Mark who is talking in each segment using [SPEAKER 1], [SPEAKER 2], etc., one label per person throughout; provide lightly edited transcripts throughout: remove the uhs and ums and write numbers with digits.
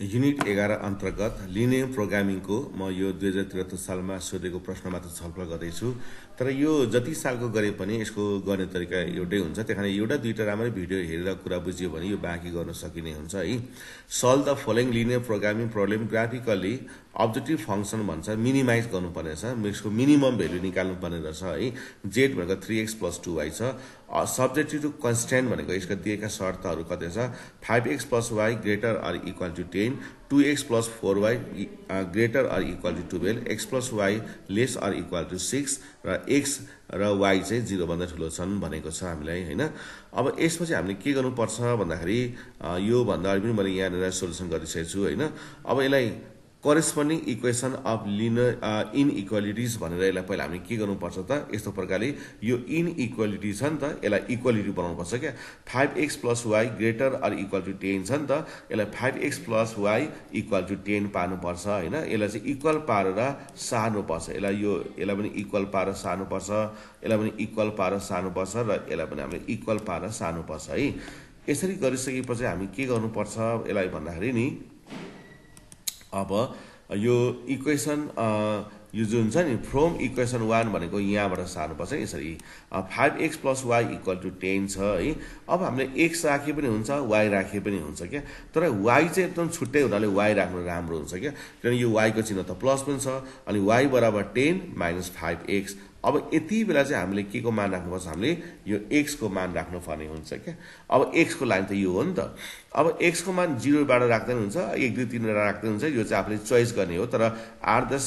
[SPEAKER 1] Unit 11 अन्तर्गत linear प्रोग्रामिङको म यो 2073 सालमा सोधेको प्रश्नमाथि छलफल गर्दैछु। तर यो जति सालको गरे पनि यसको गर्ने तरिका एउटै हुन्छ। त्यही एउटा दुईटा राम्रै भिडियो हेरेर कुरा बुझ्यो भने यो बाँकी गर्न सकिने हुन्छ है। Solve the following linear programming problem graphically objective function भन्छ, मिनिमाइज गर्नुपर्ने रहेछ, यसको मिनिमम भेल्यु निकाल्नुपर्ने रहेछ है। जेड भनेको 3x + 2y छ। सब्जेक्टिभ टु कन्स्ट्यान्ट भनेको यसका दिएका शर्तहरू कति छ, 5x + y greater or equal to 10, 2x + 4y greater or equal to 12, x + y less or equal to 6 र x र y चाहिँ 0 भन्दा ठुलो छन् भनेको छ हामीलाई हैन। अब यसपछि हामीले के गर्नुपर्छ भन्दाखेरि यो भन्दा अघि पनि मैले यहाँनिर सोलुसन गरिसकेको छु हैन। अब यसलाई करेस्पोन्डिङ इक्वेसन अफ लिनियर इनइक्वालिटिज भनेर यसलाई पहिला हामी के गर्नुपर्छ त, यस्तो प्रकारले यो इनइक्वालिटी छ नि त, यसलाई इक्वालिटी बनाउनुपर्छ क्या। 5x + y greater or equal to 10 छ नि त, यसलाई 5x + y इक्वल टु 10 पार्नुपर्छ हैन। यसलाई चाहिँ इक्वल पारेर सार्नुपर्छ, यसलाई पनि इक्वल पारेर सार्नुपर्छ, यसलाई पनि इक्वल पारेर सार्नुपर्छ र यसलाई पनि हामीले इक्वल पारेर सार्नुपर्छ है। यसरी गरिसकेपछि हामी के गर्नुपर्छ यसलाई भन्दाखेरि नि, अब यो इक्वेसन यो जुन छ नि फ्रम इक्वेसन 1 भनेको यहाँबाट सार्नुपर्छ यसरी। 5x + y इक्वल टु 10 छ है। अब हामीले x राखे पनि हुन्छ, y राखे पनि हुन्छ क्या, तर y चाहिँ एकदम छुट्टै हुनाले y राख्नु राम्रो हुन्छ क्या, किनभने यो y को चिन्ह त प्लस पनि छ अनि y बराबर 10 - 5x। अब यति बेला चाहिँ हामीले के को मान राख्नुपर्छ, हामीले यो x को मान राख्नुपर्ने हुन्छ क्या। अब x को लाइन त यो हो नि त। अब x को मान 0 बाट राख्दै हुन्छ, 1 2 3 राख्दै हुन्छ, यो चाहिँ आफूले चोइस गर्ने हो। तर 8 10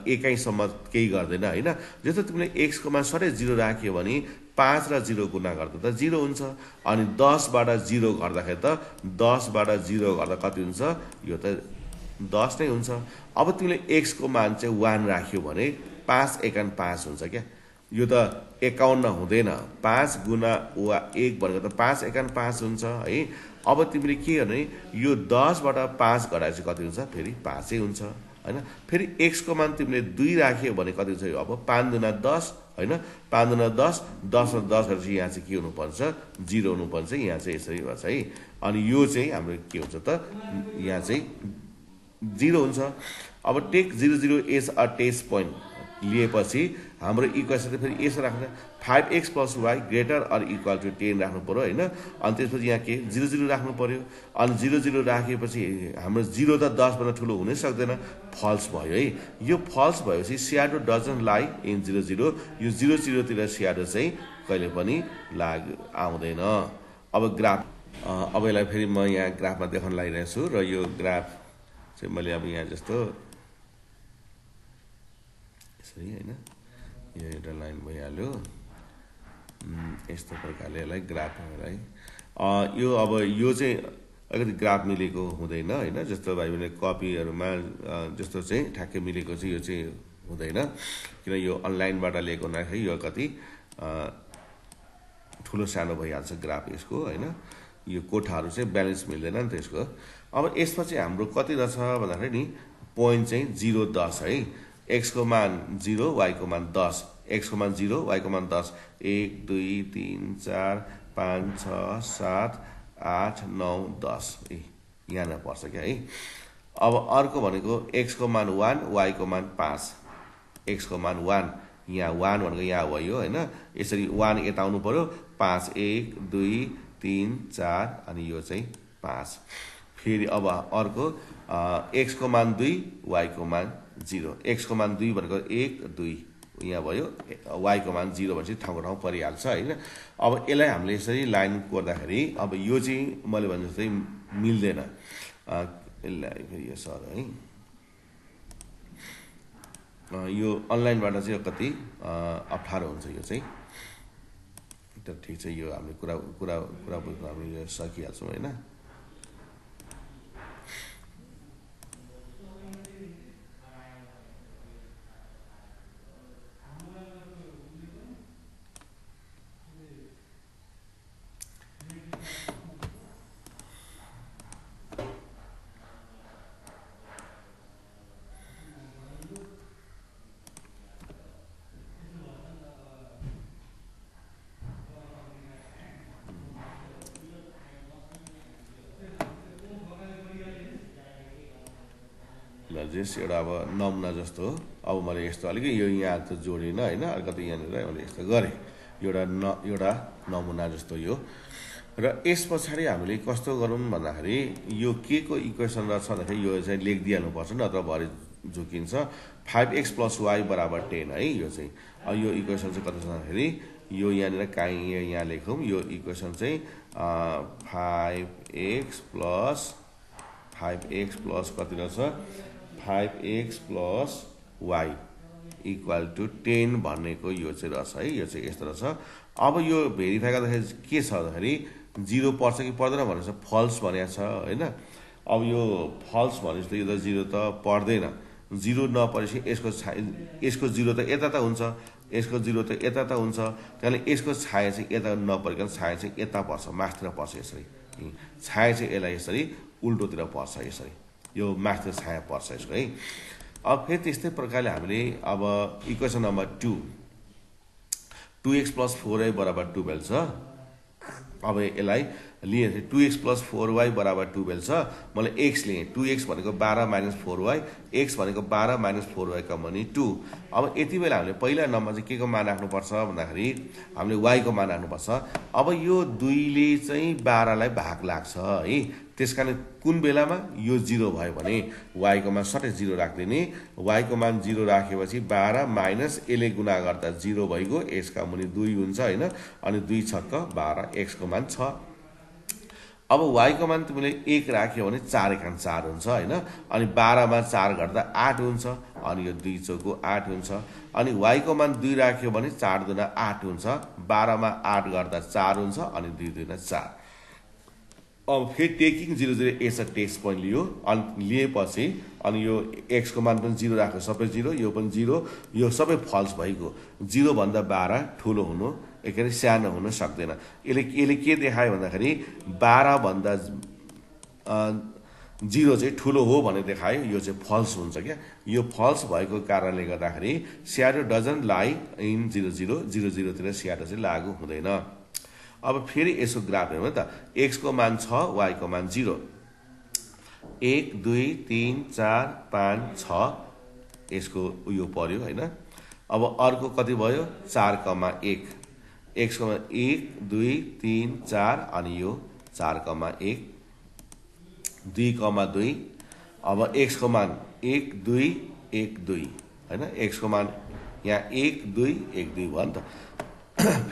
[SPEAKER 1] एकाइसम्म केही गर्दैन हैन। जस्तो तिमीले x को मान सधैँ 0 राख्यो भने 5 र 0 गुणा गर्दा त 0 हुन्छ, अनि 10 बाट 0 गर्दाखेरि त 10 बाट 0 गर्दा कति हुन्छ, यो त 10 नै हुन्छ। अब तिमीले x को मान चाहिँ 1 राख्यो भने 5 एकान 5 हुन्छ क्या, यो त 51 हुँदैन। 5 गुणा 1 भनेको त 5 एकान 5 हुन्छ है। अब तिमीले के गर्ने, यो 10 बाट 5 घटाए चाहिँ कति हुन्छ, फेरि 5 हुन्छ हैन। फेरि x को मान तिमीले 2 राख्यो भने कति हुन्छ, अब 5 दुना 10 हैन, 5 दुना 10, 10 र 10 गरेपछि यहाँ चाहिँ के हुनुपर्छ, 0 हुनुपर्छ। यहाँ चाहिँ यसरी भन्छ है। अनि यो चाहिँ हाम्रो के हुन्छ त, यहाँ चाहिँ 0 हुन्छ। अब take 0 0 as a test point लिएपछि हाम्रो इक्वेसन फेरि यसो राख्नु, 5x + y greater or equal to 10 राख्नु पर्यो हैन। अनि त्यसपछि यहाँ के 0 0 राख्नु पर्यो। अनि 0 0 राखेपछि हाम्रो 0 त 10 भन्दा ठुलो हुनै सक्दैन, फल्स भयो है। यो फल्स भएपछि स्याडो डजन्ट लाई इन 0 0, यो 0 0 तिर स्याडो चाहिँ कहिले पनि आउँदैन। अब ग्राफ, अब यसलाई फेरि म यहाँ ग्राफमा देखाउन लागिरहेको छु र यो ग्राफ चाहिँ मैले अब यहाँ जस्तो यसरी हैन, यो एउटा लाइन भइहाल्यो यस्तो प्रकारले यसलाई ग्राफलाई यो अब यो चाहिँ अलिकति ग्राफ मिलेको हुँदैन हैन। जस्तो भाइ बहिनी कपीहरुमा जस्तो चाहिँ ठ्याक्कै मिलेको चाहिँ यो चाहिँ हुँदैन, किन यो अनलाइनबाट लिएको हुँदाखेरि यो कति ठुलो सानो भइहाल्छ ग्राफ यसको हैन। यो कोठाहरू चाहिँ ब्यालेन्स मिल्दैन नि त्यसको। अब यसपछि हाम्रो कति रहेछ भन्दाखेरि नि पोइन्ट चाहिँ 0 10 है। x को मान 0, y को मान 10, x को मान 0, y को मान 10, 1 2 3 4 5 6 7 8 9 10 यहाँ न पर्छ क्या है। अब अर्को भनेको x को मान 1, y को मान 5, x को मान 1, यहाँ 1 भनेको यहाँ भयो हैन। यसरी 1 यता आउनु पर्यो, 5 1 2 3 4 अनि यो चाहिँ 5। फेरि अब अर्को x को मान 2, y को मान 0, x को मान 2 भनेको 1 2 यहाँ भयो, y को मान 0 भनेपछि ठाउँको ठाउँ परिहाल्छ हैन। अब यसलाई हामीले यसरी लाइन कोर्दाखेरि अब यो चाहिँ मैले भने जस्तै मिल्दैन। यसलाई फेरि यो सर है, यो अनलाइनबाट चाहिँ कति अप्ठ्यारो हुन्छ यो चाहिँ। त ठिक छ, यो हामीले कुरा बुझ्न हामीले सकिहाल्छौँ हैन। ल जस एउटा अब नमुना जस्तो हो। अब मैले यस्तो अलिकति यो यहाँ त जोडिन होइन, अलिकति यहाँनिर मैले यस्तो गरेँ, एउटा नमुना जस्तो यो। र यस पछाडि हामीले कस्तो गरौँ भन्दाखेरि यो के को इक्वेसन रहेछ भन्दाखेरि यो चाहिँ लेखिदिइहाल्नुपर्छ, नत्र भरे झुकिन्छ। 5x + y = 10 है। यो चाहिँ यो इक्वेसन चाहिँ कति छ भन्दाखेरि यो यहाँनिर काहीँ यहाँ लेखौँ। यो इक्वेसन चाहिँ 5x प्लस कति रहेछ 5x + y = 10 भन्नेको यो चाहिँ रहेछ है। यो चाहिँ यस्तो रहेछ। अब यो भेरिफाई गर्दाखेरि के छ भन्दाखेरि 0 पर्छ कि पर्दैन भनेर फल्स भनेको छ होइन। अब यो फल्स भनेपछि यो त 0 त पर्दैन। 0 नपरेपछि यसको 0 त यता त हुन्छ, यसको 0 त यता त हुन्छ। त्यसले यसको छाया चाहिँ यता नपरिकन छाया चाहिँ यता पर्छ, माथितिर पर्छ। यसरी छाया चाहिँ यसलाई यसरी उल्टोतिर पर्छ, यसरी यो माथितिर छाया पर्छ यसको है। अब फेरि त्यस्तै प्रकारले हामीले अब इक्वेसन नम्बर 2x + 4y = 12 छ। अब यसलाई लिए 2x + 4y = 12 छ। मैले x लिएँ, 2x भनेको 12 - 4y, x भनेको 12 - 4y का मनी 2। अब यति बेला हामीले पहिला नम्बर चाहिँ के को मान राख्नुपर्छ भन्दाखेरि हामीले y को मान राख्नुपर्छ। अब यो 2 ले चाहिँ 12 लाई भाग लाग्छ है। त्यसकारण कुन बेलामा यो 0 भयो भने y को मान सट्टै 0 राख्दिने। y को मान 0 राखेपछि 12 माइनस यसले गुणा गर्दा 0 भइगयो, यसका मुनि 2 हुन्छ होइन। अनि 2 छक्क 12, x को मान 6। अब y को मान तिमीले 1 राख्यो भने 4 एकान 4 हुन्छ होइन। अनि 12 मा 4 गर्दा 8 हुन्छ, अनि यो 2 चौको 8 हुन्छ। अनि y को मान 2 राख्यो भने 4 दुना 8 हुन्छ, 12 मा 8 गर्दा 4 हुन्छ, अनि 2 दुना 4। अब फेरि टेकिङ 0 0 एस टेस्ट पोइन्ट लियो। अनि लिएपछि अनि यो x को मान पनि 0 राख्यो, सबै 0, यो पनि 0, यो सबै फल्स भइगयो। 0 भन्दा 12 ठुलो हुनु एकै सानो हुन सक्दैन। यसले के देखायो भन्दाखेरि 12 भन्दा 0 चाहिँ ठुलो हो भने देखायो। यो चाहिँ फल्स हुन्छ क्या। यो फल्स भएको कारणले गर्दाखेरि स्याडो डजन्ट लाई इन 0 0 0 0 तिर स्याडो चाहिँ लागु हुँदैन। अब फेरि यसको ग्राफ हेर्नु त, x को मान 6, y को मान 0, 1 2 3 4 5 6 यसको उयो पर्यो होइन। अब अर्को कति भयो 4,1, x को मान 1 2 3 4 अनि यो 4,1, 2,2। अब x को मान 1 2 1 2 होइन। x को मान यहाँ 1 2 1 2 भयो नि त।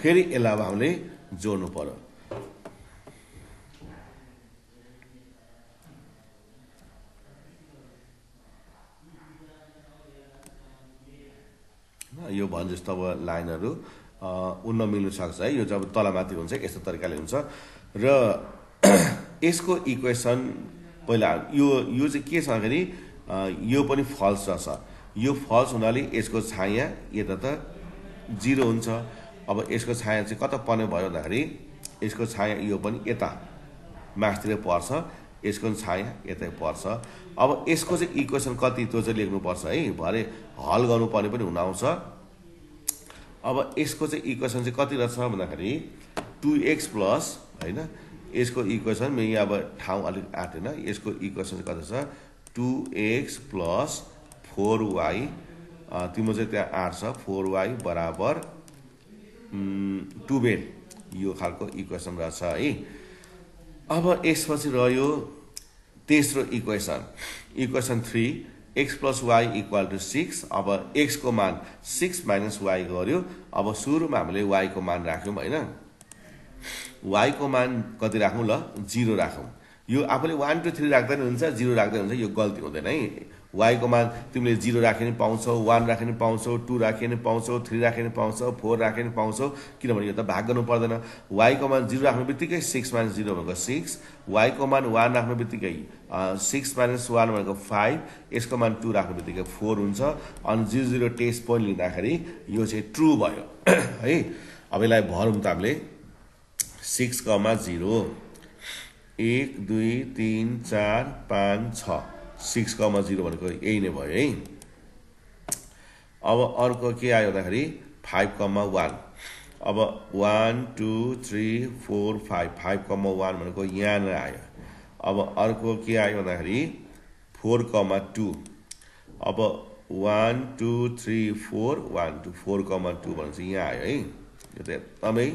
[SPEAKER 1] फेरि यसलाई अब हामीले जोड्नु पर्यो। यो भन् जस्तो अब लाइनहरू उन्न मिल्नु सक्छ है। यो चाहिँ अब तलमाथि हुन्छ, यस्तो तरिकाले हुन्छ। र यसको इक्वेसन पहिला यो चाहिँ के छ भन्दाखेरि यो पनि फल्स रहेछ। यो फल्स हुनाले यसको छाया यता त 0 हुन्छ। अब यसको छाया चाहिँ कता पर्ने भयो भन्दाखेरि यसको छाया यो पनि यता माथितिर पर्छ, यसको छाया यतै पर्छ। अब यसको चाहिँ इक्वेसन कति त्यो चाहिँ लेख्नुपर्छ है, भरे हल गर्नुपर्ने पनि हुन आउँछ। अब यसको चाहिँ इक्वेसन चाहिँ कति रहेछ भन्दाखेरि 2x प्लस होइन। यसको इक्वेसन म यहाँ अब ठाउँ अलिक आँटेन। यसको इक्वेसन चाहिँ कति छ 2x प्लस 4y, तिम्रो चाहिँ त्यहाँ आँट्छ 4y बराबर 12, यो खालको इक्वेसन रहेछ है। अब यसपछि रह्यो तेस्रो इक्वेसन, इक्वेसन 3, x + y = 6। अब x को मान 6 - y गर्यो। अब सुरुमा हामीले y को मान राख्यौँ होइन। y को मान कति राखौँ ल 0 राखौँ। यो आफूले 1 2 3 राख्दा नि हुन्छ, 0 राख्दा हुन्छ, यो गल्ती हुँदैन है। y को मान तिमीले 0 राखे नि पाउँछौ, 1 राखे नि पाउँछौ, 2 राखे नि पाउँछौ, 3 राखे नि पाउँछौ, 4 राखे नि पाउँछौ, किनभने यो त भाग गर्नु पर्दैन। y को मान 0 राख्नु बित्तिकै 6 - 0 भनेको 6, y को मान 1 राख्नु बित्तिकै 6 - 1 भनेको 5, यसको मान 2 राख्नु बित्तिकै 4 हुन्छ। अनि 0 0 टेस्ट पोइन्ट लिँदाखेरि यो चाहिँ ट्रु भयो है। अब यसलाई भरौँ त हामीले 6, 0 1 2 3 4 5 6, 6, 0 भनेको यही नै भयो है। अब अर्को के आयो भन्दाखेरि 5, 1। अब 1 2 3 4 5, 5, 1 भनेको यहाँ नै आयो। अब अर्को के आयो भन्दाखेरि 4, 2, अब 1 2 3 4 1 2 4,2 भनेपछि यहाँ आयो है। यो त एकदमै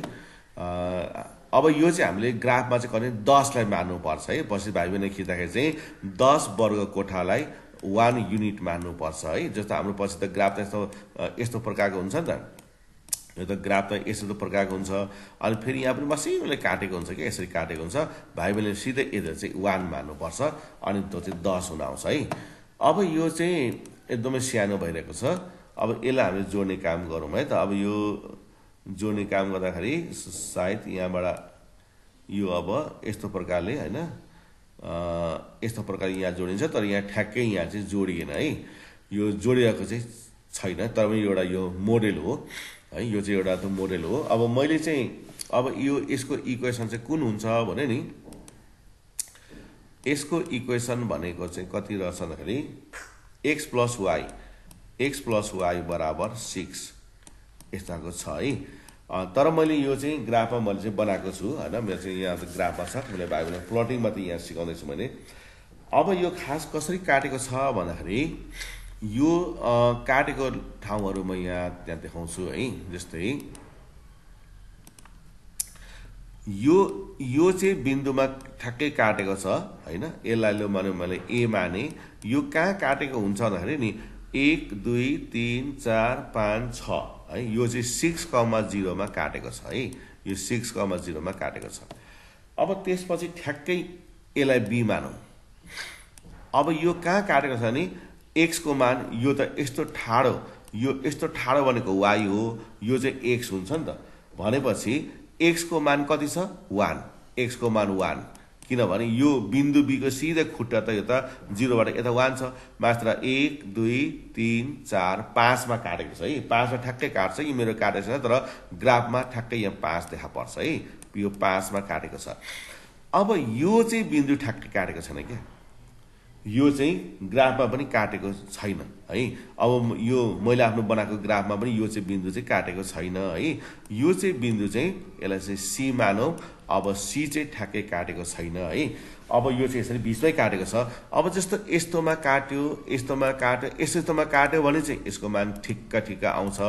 [SPEAKER 1] अब यो चाहिँ हामीले ग्राफमा चाहिँ कति 10लाई मान्नुपर्छ है। पछि भाइ बहिनी खिच्दाखेरि चाहिँ 10 वर्ग कोठालाई 1 युनिट मान्नुपर्छ है। जस्तो हाम्रो पछि त ग्राफ त यस्तो प्रकारको हुन्छ नि त। यो त ग्राफ त यस्तो प्रकारको हुन्छ। अनि फेरि यहाँ पनि मसिनोले काटेको हुन्छ कि यसरी काटेको हुन्छ। भाइ बहिनीले सिधै यदि चाहिँ 1 मान्नुपर्छ अनि त्यो चाहिँ 10 हुन आउँछ है। अब यो चाहिँ एकदमै सानो भइरहेको छ। अब यसलाई हामीले जोड्ने काम गरौँ है त। अब यो जोड्ने काम गर्दाखेरि सायद यहाँबाट यो अब यस्तो प्रकारले होइन यस्तो प्रकारले यहाँ जोडिन्छ। तर यहाँ ठ्याक्कै यहाँ चाहिँ जोडिएन है। यो जोडिएको चाहिँ छैन। तर पनि एउटा यो मोडेल हो है। यो चाहिँ एउटा त मोडेल हो। अब मैले चाहिँ अब यो यसको इक्वेसन चाहिँ कुन हुन्छ भने नि यसको इक्वेसन भनेको चाहिँ कति रहेछ भन्दाखेरि x प्लस वाई बराबर 6 यस्ताको छ है। तर मैले यो चाहिँ ग्राफमा मैले चाहिँ बनाएको छु होइन। मेरो चाहिँ यहाँ त ग्राफमा छ। मैले भाइ बहिनीलाई प्लटिङमा त यहाँ सिकाउँदैछु मैले। अब यो खास कसरी काटेको छ भन्दाखेरि यो काटेको ठाउँहरू म त्यहाँ देखाउँछु है। जस्तै यो चाहिँ बिन्दुमा ठ्याक्कै काटेको छ होइन। यसलाई लो मैले ए माने। यो कहाँ काटेको हुन्छ भन्दाखेरि नि 1 2 3 4 5 6 है। यो चाहिँ 6,0 मा काटेको छ है। यो 6,0 मा काटेको छ। अब त्यसपछि ठ्याक्कै यसलाई बी मानौँ। अब यो कहाँ काटेको छ नि x को मान यो त यस्तो ठाडो, यो यस्तो ठाडो भनेको y हो। यो चाहिँ x हुन्छ नि त। भनेपछि x को मान कति छ 1। x को मान 1 किनभने यो बिन्दु बी को सिधै खुट्टा त यो त 0 बाट यता 1 छ। मात्र 1 2 3 4 5 मा काटेको छ है। 5 मा ठ्याक्कै काट्छ। यो मेरो काटेको छैन तर ग्राफमा ठ्याक्कै यहाँ 5 देखा पर्छ है। यो 5 मा काटेको छ। अब यो चाहिँ बिन्दु ठ्याक्कै काटेको छैन क्या। यो चाहिँ ग्राफमा पनि काटेको छैन है। अब यो मैले आफ्नो बनाएको ग्राफमा पनि यो चाहिँ बिन्दु चाहिँ काटेको छैन है। यो चाहिँ बिन्दु चाहिँ यसलाई चाहिँ सी मानौँ। अब सी चाहिँ ठ्याक्कै काटेको छैन है। अब यो चाहिँ यसरी बिचमै काटेको छ। अब जस्तो यस्तोमा काट्यो, यस्तोमा काट्यो, यस्तोमा काट्यो भने चाहिँ यसको मान ठिक्क आउँछ।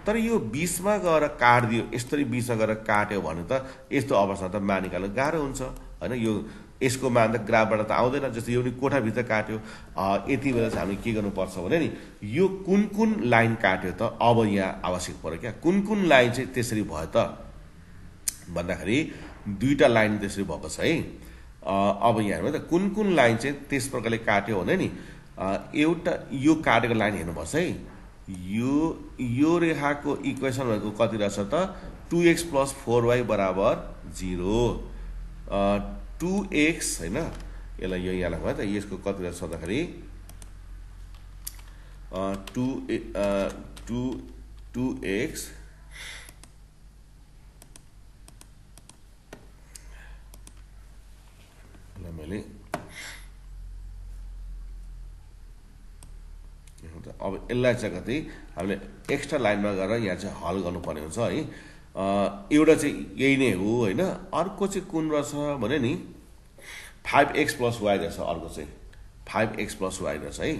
[SPEAKER 1] तर यो बिचमा गएर काट्दियो, यसरी बिचमा गएर काट्यो भने त यस्तो अवस्था त मान निकाल्न गाह्रो हुन्छ होइन। यो यसको मान त ग्राफबाट त आउँदैन। जस्तो यो पनि कोठाभित्र काट्यो। यति बेला चाहिँ हामीले के गर्नुपर्छ भने नि यो कुन लाइन काट्यो त अब यहाँ आवश्यक पर्यो क्या। कुन लाइन चाहिँ त्यसरी भयो त भन्दाखेरि दुईटा लाइन त्यसरी भएको छ है। अब यहाँ हेर्नु त कुन लाइन चाहिँ त्यस प्रकारले काट्यो भने नि एउटा यो काटेको लाइन हेर्नुपर्छ है। यो रेखाको इक्वेसन भनेको कति रहेछ त 2x + 4y = 0। 2x हैन। यसलाई यो यहाँ लेखौँ है त। यसको कति रहेछ भन्दाखेरि 2x मैले अब यसलाई चाहिँ कति हामीले एक्स्ट्रा लाइनमा गएर यहाँ चाहिँ हल गर्नुपर्ने हुन्छ है। एउटा चाहिँ यही नै हो होइन। अर्को चाहिँ कुन रहेछ भने नि 5x + y रहेछ। अर्को चाहिँ 5x + y रहेछ है।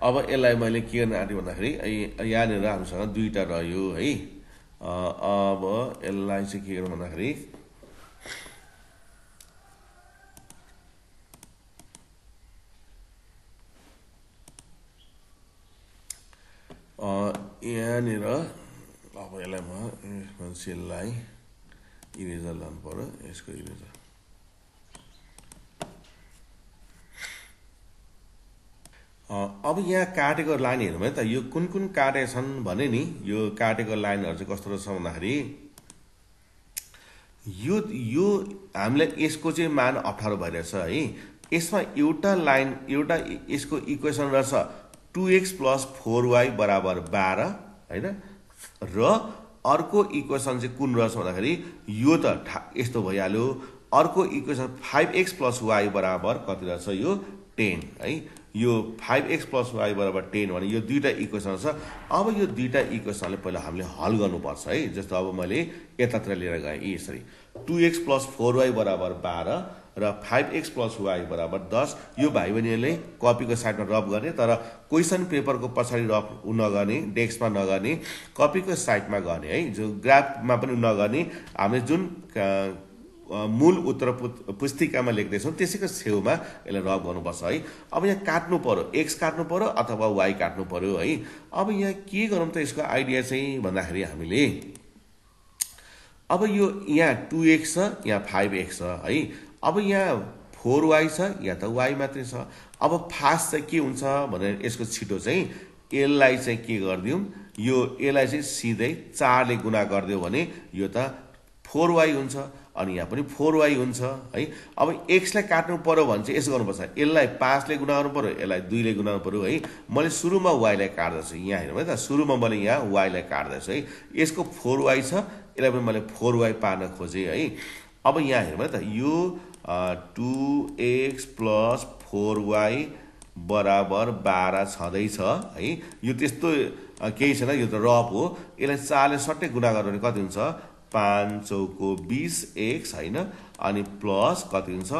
[SPEAKER 1] अब यसलाई मैले के गर्न आँटेँ भन्दाखेरि यहाँनिर हामीसँग दुईटा रह्यो है। अब यसलाई चाहिँ के गर्नु भन्दाखेरि यहाँनिर अब यसलाई मान्छेलाई इरेजर लानु पर्यो। यसको इरेजर अब यहाँ काटेको लाइन हेरौँ है त। यो कुन काटेका छन् भने नि यो काटेको लाइनहरू चाहिँ कस्तो रहेछ भन्दाखेरि यो हामीलाई यसको चाहिँ मान 18 भइरहेछ है। यसमा एउटा लाइन एउटा यसको इक्वेसन रहेछ 2x + 4y = 12 हैन। र अर्को इक्वेसन चाहिँ कुन रहेछ भन्दाखेरि यो त यस्तो भइहाल्यो। अर्को इक्वेसन 5x + y = कति रहेछ यो 10 है। यो 5x + y = 10 भने यो दुईटा इक्वेसन छ। अब यो दुईटा इक्वेसनले पहिला हामीले हल गर्नुपर्छ है। जस्तो अब मैले यतातिर लिएर गएँ यसरी 2x + 4y = 12 र 5x + y बराबर 10। यो भाइ बहिनीहरूले कपीको साइडमा रफ गर्ने, तर क्वेसन पेपरको पछाडि रफ नगर्ने, डेस्कमा नगर्ने, कपीको साइडमा गर्ने है। जो ग्राफमा पनि नगर्ने, हामीले जुन मूल उत्तर पुस्तिकामा लेख्दैछौँ त्यसैको छेउमा यसलाई रफ गर्नुपर्छ है। अब यहाँ काट्नु पर्यो, x काट्नु पर्यो अथवा y काट्नु पर्यो है। अब यहाँ के गरौँ त यसको आइडिया चाहिँ भन्दाखेरि हामीले अब यो यहाँ 2x छ, यहाँ 5x छ है। अब यहाँ 4y छ, यहाँ त y मात्रै छ। अब फास्ट चाहिँ के हुन्छ भने यसको छिटो चाहिँ यसलाई चाहिँ के गरिदिउँ, यो यसलाई चाहिँ सिधै 4 ले गुणा गरिदियो भने यो त 4y हुन्छ, अनि यहाँ पनि 4y हुन्छ है। अब x लाई काट्नु पर्यो भने चाहिँ यसो गर्नुपर्छ, यसलाई 5 ले गुणा गर्नु पर्यो, यसलाई 2 ले गुणा गर्नु पर्यो है। मैले सुरुमा y लाई काट्दैछु, यहाँ हेर्नु है त, सुरुमा मैले यहाँ y लाई काट्दैछु है। यसको 4y छ, यसलाई पनि मैले 4y पार्न खोजेँ है। अब यहाँ हेर्नु है त, यो 2x + 4y बराबर 12 छँदैछ है। यो त्यस्तो केही छैन, यो त रफ हो। यसलाई 4 ले सट्टै गुणा गर्यो भने कति हुन्छ, 5 चौको 20x होइन, अनि प्लस कति हुन्छ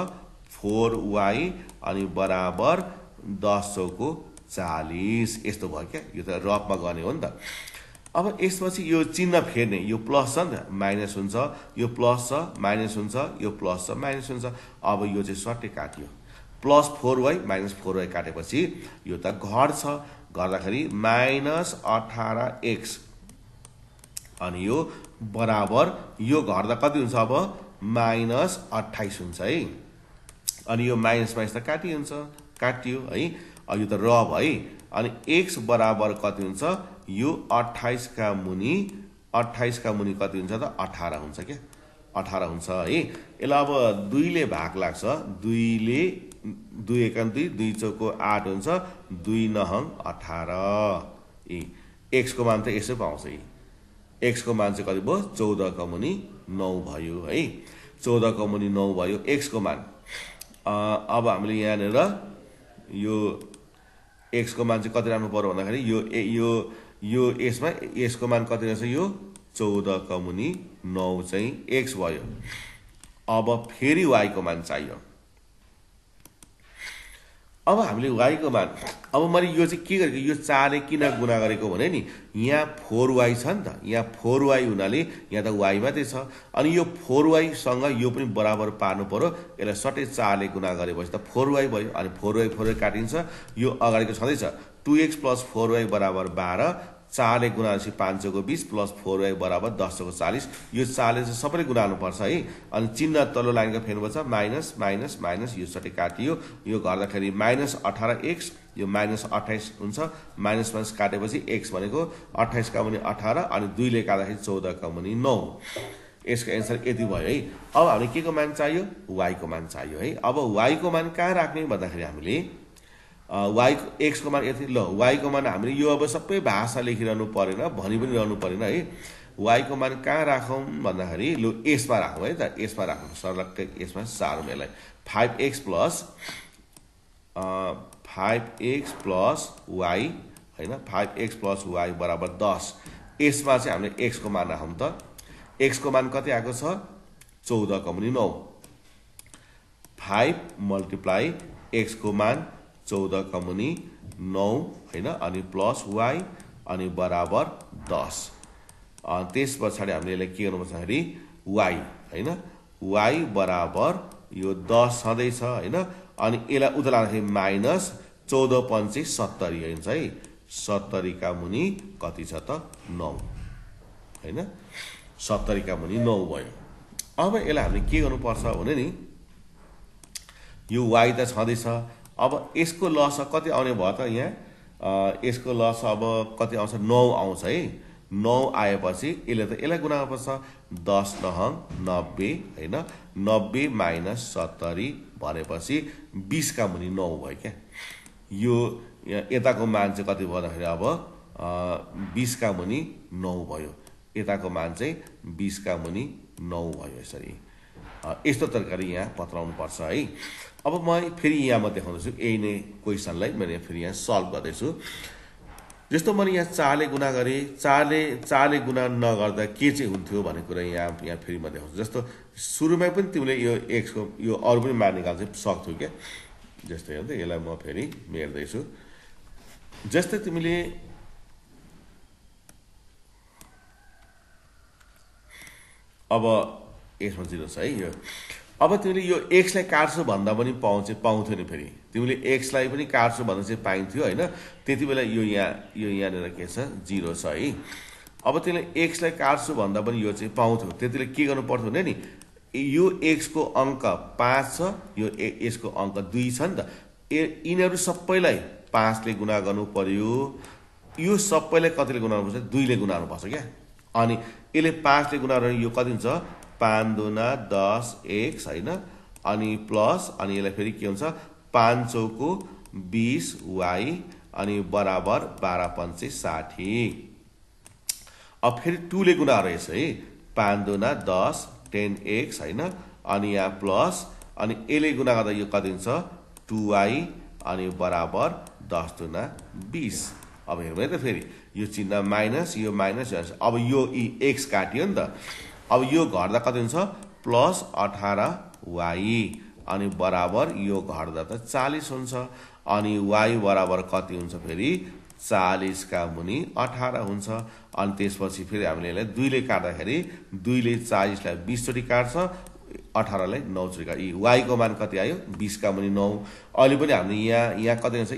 [SPEAKER 1] 4y अनि बराबर 10 चौको 40। यस्तो भयो क्या, यो त रफमा गर्ने हो नि त। अब यसपछि यो चिन्ह फेर्ने, यो प्लस छ नि त माइनस हुन्छ, यो प्लस छ माइनस हुन्छ, यो प्लस छ माइनस हुन्छ। अब यो चाहिँ सट्टै काट्यो, प्लस 4y माइनस 4y काटेपछि यो त घट्छ, गर्दाखेरि -18x अनि यो बराबर यो घट्दा कति हुन्छ, अब -28 हुन्छ है। अनि यो माइनस माइनस त काटियो है। अब यो त रफ है। अनि x बराबर कति हुन्छ, यो 28 का मुनि कति हुन्छ त 18 हुन्छ क्या, 18 हुन्छ है। यसलाई अब 2 ले भाग लाग्छ, 2 ले 2 एकान 2, 2 चौको 8 हुन्छ, 2 नहङ 18। x को मान त यसो पाउँछ, x को मान चाहिँ कति भयो, 14 का मुनि 9 भयो है। 14 का मुनि 9 भयो x को मान। अब हामीले यहाँनिर यो x को मान चाहिँ कति राख्नु पर्यो भन्दाखेरि यो यसमा x को मान कति रहेछ, यो 14 का मुनि 9 चाहिँ x भयो। अब फेरि y को मान चाहियो। अब हामीले y को मान, अब मैले यो चाहिँ के गरेको, यो 4 ले किन गुणा गरेको भने नि, यहाँ 4y छ नि त, यहाँ 4y हुनाले यहाँ त y मात्रै छ। अनि यो 4y सँग यो पनि बराबर पार्नु पर्यो, यसलाई सट्टै 4 ले गुणा गरेपछि त 4y भयो। अनि 4y काटिन्छ, यो अगाडिको छँदैछ, 2x + 4y बराबर 12, 4 ले गुणा गरेपछि 5 चौको 20 प्लस 4y बराबर 10 चौको 40। यो 4 ले चाहिँ सबैले गुणाउनु पर्छ है। अनि चिन्ह तल्लो लाइनको फेर्नुपर्छ, माइनस माइनस माइनस, यो सट्टै काटियो, यो गर्दाखेरि -18x, यो -28 हुन्छ, माइनस माइनस काटेपछि x भनेको 28 का मुनि 18 अनि 2 ले काट्दाखेरि 14 का मुनि 9। यसको एन्सर यति भयो है। अब हामीले के को मान चाहियो, y को मान चाहियो है। अब y को मान कहाँ राख्ने भन्दाखेरि हामीले x को मान यति, ल y को मान हामीले यो अब सबै भाषा लेखिरहनु परेन, भनि पनि रहनु परेन है। y को मान कहाँ राखौँ भन्दाखेरि ल यसमा राखौँ है त, यसमा राखौँ, सर्लक्कै यसमा सारौँ यसलाई। 5x + y होइन, 5x + y बराबर 10। यसमा चाहिँ हामीले x को मान राखौँ त। x को मान कति आएको छ, 14 का मुनि 9। 5 × x को मान 14 का मुनि 9 होइन, अनि प्लस y अनि बराबर 10। त्यस पछाडि हामीले यसलाई के गर्नुपर्छ भन्दाखेरि y होइन, y बराबर यो 10 छँदैछ होइन। अनि यसलाई उता लाँदाखेरि माइनस 14 × 70 हुन्छ है। 70 का मुनि कति छ त, 9 होइन, 70 का मुनि 9 भयो। अब यसलाई हामीले के गर्नुपर्छ भने नि, यो y त छँदैछ, अब यसको लस कति आउने भयो त, यहाँ यसको लस अब कति आउँछ, 9 आउँछ है। 9 आएपछि यसलाई गुणा गर्नुपर्छ, 10 नहङ 90 होइन, 90 - 70 भनेपछि 20 का मुनि 9 भयो क्या। यो यताको मान चाहिँ कति भयो भन्दाखेरि अब 20 का मुनि 9 भयो। यताको मान चाहिँ 20 का मुनि 9 भयो। यसरी यस्तो तरकारी यहाँ पत्राउनु पर्छ है। अब म फेरि यहाँ म देखाउँदैछु, यही नै क्वेसनलाई मैले फेरि यहाँ सल्भ गर्दैछु। जस्तो मैले यहाँ 4 ले गुणा गरेँ, 4 ले गुणा नगर्दा के चाहिँ हुन्थ्यो भन्ने कुरा यहाँ फेरि म देखाउँछु। जस्तो सुरुमै पनि तिमीले यो x को यो अरु पनि मान निकाल्न सक्थ्यौ के जस्तै हो त यसलाई म फेरि मेर्दै छु जस्तै तिमीले अब यसमा 0 छ है यो अब तिमीले यो x लाई काट्छु भन्दा पनि पाउँथ्यौ नि फेरि तिमीले x लाई पनि काट्छु भन्दा चाहिँ पाइन्थ्यो हैन त्यतिबेला यो यहाँनिर के छ 0 छ है अब तिमीले x लाई काट्छु भन्दा पनि यो चाहिँ पाउँथ्यौ त्यतिले के गर्नु पर्थ्यो भने नि यो x को अंक 5 छ यो यसको अंक 2 छ नि त यिनीहरु सबैलाई 5 ले गुणा गर्नु पर्यो यो सबैलाई कतिले गुणा गर्नुपर्छ 2 ले गुणा गर्नुपर्छ क्या अनि यसले 5 ले गुणा गरेर यो कति हुन्छ 5 दुना 10 x हैन अनि प्लस अनि यसलाई फेरि के हुन्छ 5 चौको 20 y अनि बराबर 12 पंचे 60 अब फेरि 2 ले गुणा रहेछ है 5 दुना 10 10x हैन अनि यहाँ प्लस अनि यसले गुणा गर्दा यो कति हुन्छ 2y अनि बराबर 10 दुना 20 अब हेर्नु है त फेरि यो चिन्ह माइनस यो माइनस अब यो x काट्यो नि त अब यो घट्दा कति हुन्छ प्लस 18y अनि बराबर यो घट्दा त 40 हुन्छ अनि y बराबर कति हुन्छ फेरि 40 का मुनि 18 हुन्छ अनि त्यसपछि फेरि हामीले यसलाई 2 ले काट्दाखेरि 2 ले 40 लाई 20 चोटी काट्छ 18 लाई 9 चोटी काट्छ y को मान कति आयो 20 का मुनि 9 अहिले पनि हामीले यहाँ कति हुन्छ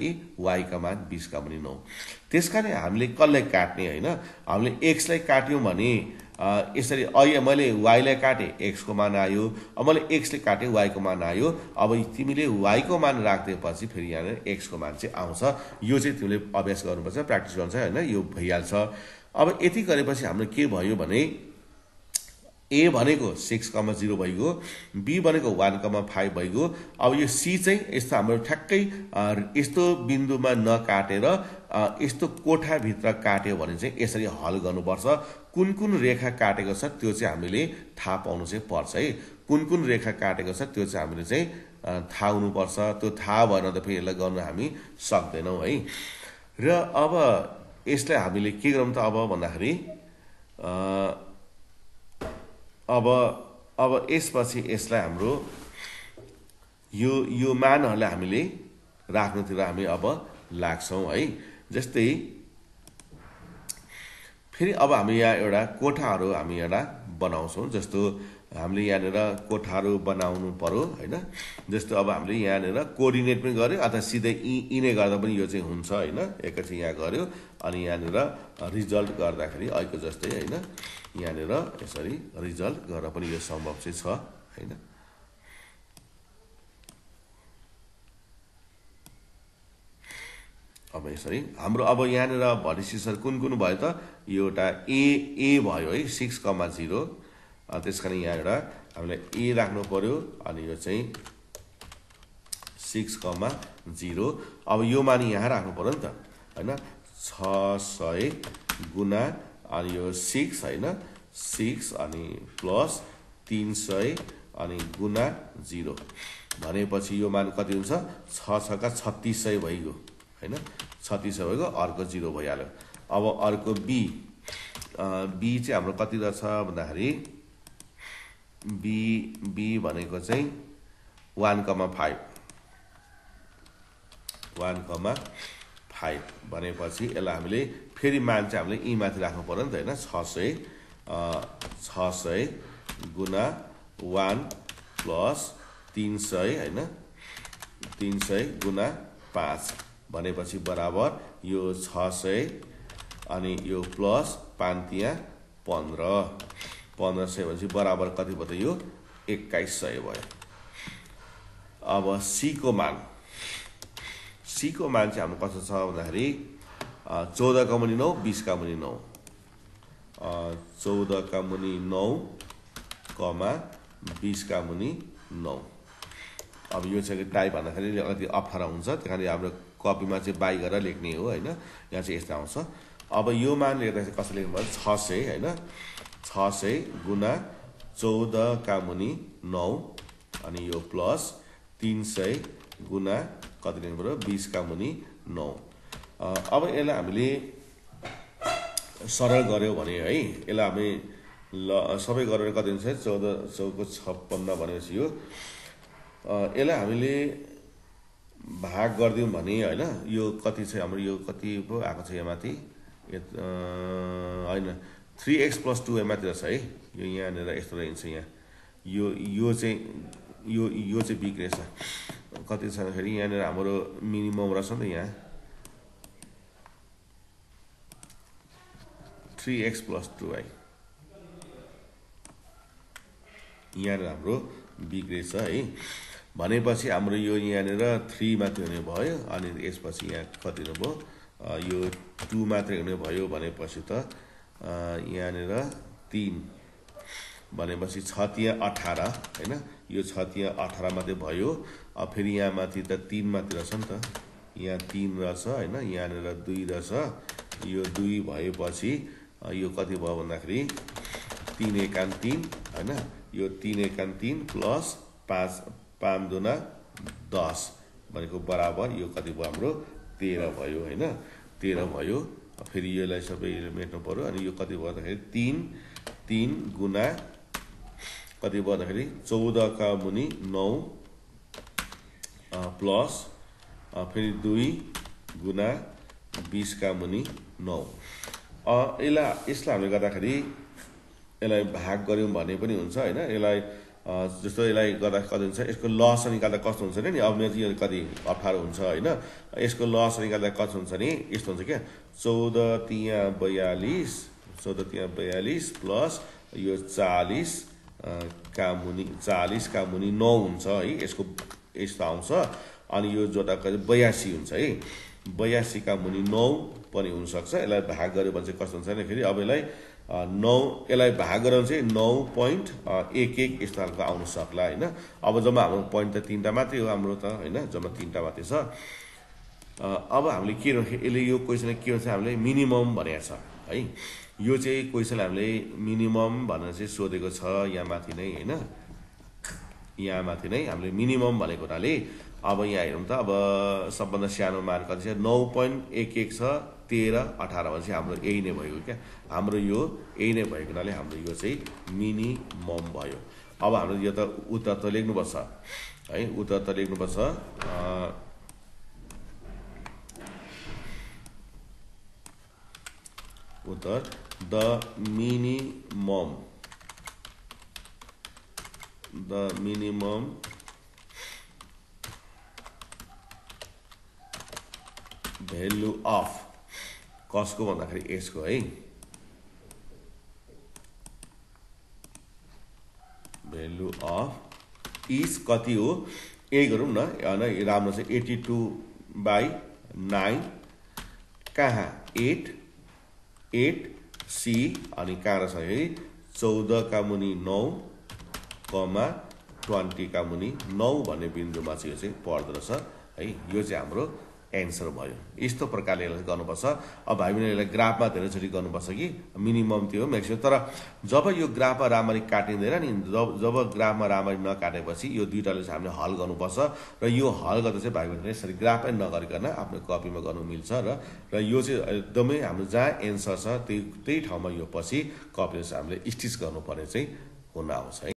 [SPEAKER 1] y का मान 20 का मुनि 9 त्यसकारण हामीले कसलाई काट्ने हैन हामीले x लाई काट्यौं भने यसरी अहिले मैले y लाई काटे x को मान आयो अब मैले x ले काटे y को मान आयो अब तिमीले y को मान राख्दैपछि फेरि यहाँ x को मान चाहिँ आउँछ यो चाहिँ तिमीले अभ्यास गर्नुपर्छ प्र्याक्टिस गर्नुपर्छ हैन यो भइहाल्छ अब यति गरेपछि हाम्रो के भयो भने a भनेको 6,0 भइगयो b भनेको 1,5 भइगयो अब यो c चाहिँ यस्तो हाम्रो ठ्याक्कै यस्तो बिन्दुमा नकाटेर यस्तो कोठा भित्र काट्यो भने चाहिँ यसरी हल गर्नुपर्छ कुन रेखा काटेको छ त्यो चाहिँ हामीले थाहा पाउनु चाहिँ पर्छ है कुन रेखा काटेको छ त्यो चाहिँ हामीले चाहिँ थाहा हुनुपर्छ त्यो थाहा भएन त फेरि यसलाई गर्न हामी सक्दैनौं है र अब यसलाई हामीले के गरौँ त अब भन्दाखेरि अब यसपछि यसलाई हाम्रो यो मानहरुलाई हामीले राख्नुतिर हामी अब लाग्छौं है जस्तै फेरि अब हामी यहाँ एउटा कोठाहरु हामी एउटा बनाउँछौं जस्तो हामीले यहाँनेर कोठाहरु बनाउनु पर्यो हैन जस्तो अब हामीले यहाँनेर कोअर्डिनेट पनि गर्यो अथवा सिधै इने गर्दा पनि यो चाहिँ हुन्छ हैन एकैछिन यहाँ गर्यो अनि यहाँनेर रिजल्ट गर्दाखेरि अहिले जस्तै हैन यहाँनेर यसरी रिजल्ट गर्न पनि यो सम्भव चाहिँ छ हैन अब यसरी हाम्रो अब यहाँनेर भरिसिसर कुन भयो त यो एउटा a भयो है 6,0 त्यसकारण यहाँ एउटा हामीले a राख्नु पर्यो अनि यो चाहिँ 6,0 अब यो मान यहाँ राख्नु पर्यो नि त हैन 600 गुना अनि यो 6 हैन 6 अनि प्लस 300 अनि गुना 0 भनेपछि यो मान कति हुन्छ 6 का 3600 भइगयो हैन 3600 भइगयो अर्को 0 भइहाल्यो अब अर्को b चाहिँ हाम्रो कति रहेछ भन्दाखेरि b भनेको चाहिँ 1,5 भनेपछि यसलाई हामीले फेरि मान चाहिँ हामीले ई माथि राख्नु पर्यो नि त हैन 600 गुना 1 प्लस 300 हैन 300 गुना 5 भनेपछि बराबर यो 600 अनि यो प्लस 5 तिया 1500 भनेपछि बराबर कति भयो त यो 2100 भयो अब c को मान चाहिँ हाम्रो कस्तो छ भन्दाखेरि 14 का मुनि 9 20 का मुनि 9 14 का मुनि 9 20 का मुनि 9 अब यो चाहिँ टाइप भन्दाखेरि अलिकति अप्ठ्यारो हुन्छ त्यसकारण हाम्रो कपीमा चाहिँ बाइ गरेर लेख्ने हो हैन यहाँ चाहिँ यस्तो आउँछ अब यो मान लेख्दा चाहिँ कसरी लेख्नु पर्छ 600 हैन 600 गुना 14 का मुनि 9 अनि यो प्लस 300 गुना कति लेख्नु पर्यो 20 का मुनि 9 अब यसलाई हामीले सरल गर्यो भने है यसलाई हामी ल सबै गरेर कति हुन्छ 14 चौको 56 भनेपछि यो यसलाई हामीले भाग गरिदिउँ भने होइन यो कति छ हाम्रो यो कति पो आएको छ यहाँ माथि होइन 3x + 2 माथि रहेछ है यो यहाँनिर यस्तो रहन्छ यहाँ यो चाहिँ यो चाहिँ बिग्रेछ कति छ फेरि यहाँनिर हाम्रो मिनिमम रहेछ नि त यहाँ 3x + 2 है यहाँनिर हाम्रो बिग्रेछ है भनेपछि हाम्रो यो यहाँनिर 3 मात्रै हुने भयो अनि यसपछि यहाँ कति हुनुभयो यो 2 मात्रै हुने भयो भनेपछि त यहाँनिर 3 भनेपछि 6 तिया 18 हैन यो 6 तिया 18 मात्रै भयो फेरि यहाँ माथि त 3 मात्रै रहेछ नि त यहाँ 3 रहेछ हैन यहाँनिर 2 रहेछ यो 2 भएपछि यो कति भयो भन्दाखेरि 3 एकान 3 हैन यो 3 एकान 3 प्लस 5 दुना 10 भनेको बराबर यो कति भयो हाम्रो 13 भयो हैन 13 भयो फेरि यसलाई सबै मेट्नु पर्यो अनि यो कति भयो भन्दाखेरि 3 गुना कति भयो भन्दाखेरि 14 का मुनि 9 प्लस फेरि 2 गुना 20 का मुनि 9 यसलाई हामीले गर्दाखेरि यसलाई भाग गर्यौं भने पनि हुन्छ हैन यसलाई जस्तो यसलाई गर्दा कति हुन्छ यसको लस निकाल्दा कस्तो हुन्छ नि अब मेरो यो कति 18 हुन्छ हैन यसको लस निकाल्दा कति हुन्छ नि यस्तो हुन्छ के 14 तिया 42 प्लस यो 40 का मुनि 9 हुन्छ है यसको यस्तो आउँछ अनि यो जोड्दा 82 हुन्छ है 82 का मुनि 9 पनि हुन सक्छ यसलाई भाग गर्यो भने चाहिँ कस्तो हुन्छ नि फेरि अब यसलाई 9 यसलाई भाग गरेर चाहिँ 9.11 यस्तो खालको आउन सक्ला हैन अब जम्मा हाम्रो पोइन्ट त 3टा मात्रै हो हाम्रो त हैन जम्मा 3टा मात्रै छ अब हामीले के यसले यो क्वेशन के भन्छ हामीले मिनिमम भनेको छ है यो चाहिँ क्वेशन हामीले मिनिमम भनेर चाहिँ सोधेको छ यहाँ माथि नै हैन यहाँ माथि नै हामीले मिनिमम भनेको हुनाले अब यहाँ हेरौँ त अब सबभन्दा सानो मान कति छ 9.11 छ 13 18 भनेपछि हाम्रो यही नै भयो क्या हाम्रो यो यही नै भएको हुनाले हाम्रो यो चाहिँ मिनिमम भयो अब हाम्रो यो त उत्तर त लेख्नुपर्छ है उत्तर त लेख्नुपर्छ उत्तर द मिनिमम भेल्यु अफ कसको भन्दाखेरि यसको है भेल्यु अफ इज कति हो यही गरौँ न हैन राम्रो छ 82/9 कहाँ 8 सी अनि कहाँ रहेछ है 14 का मुनि 9 कमा 20 का मुनि 9 भन्ने बिन्दुमा चाहिँ यो चाहिँ पर्दो रहेछ है यो चाहिँ हाम्रो एन्सर भयो यस्तो प्रकारले यसलाई गर्नुपर्छ अब भाइ बहिनी यसलाई ग्राफमा धेरैचोटि गर्नुपर्छ कि मिनिमम त्यो हो म्याक्सिमम तर जब यो ग्राफमा राम्ररी काटिँदैन नि जब ग्राफमा राम्ररी नकाटेपछि यो दुईटाले चाहिँ हामीले हल गर्नुपर्छ र यो हल गर्दा चाहिँ भाइ बहिनीले यसरी ग्राफै नगरिकन आफ्नो कपीमा गर्नु मिल्छ र यो चाहिँ एकदमै हाम्रो जहाँ एन्सर छ त्यही ठाउँमा यो पछि कपीमा चाहिँ हामीले स्टिच गर्नुपर्ने चाहिँ हुन आउँछ है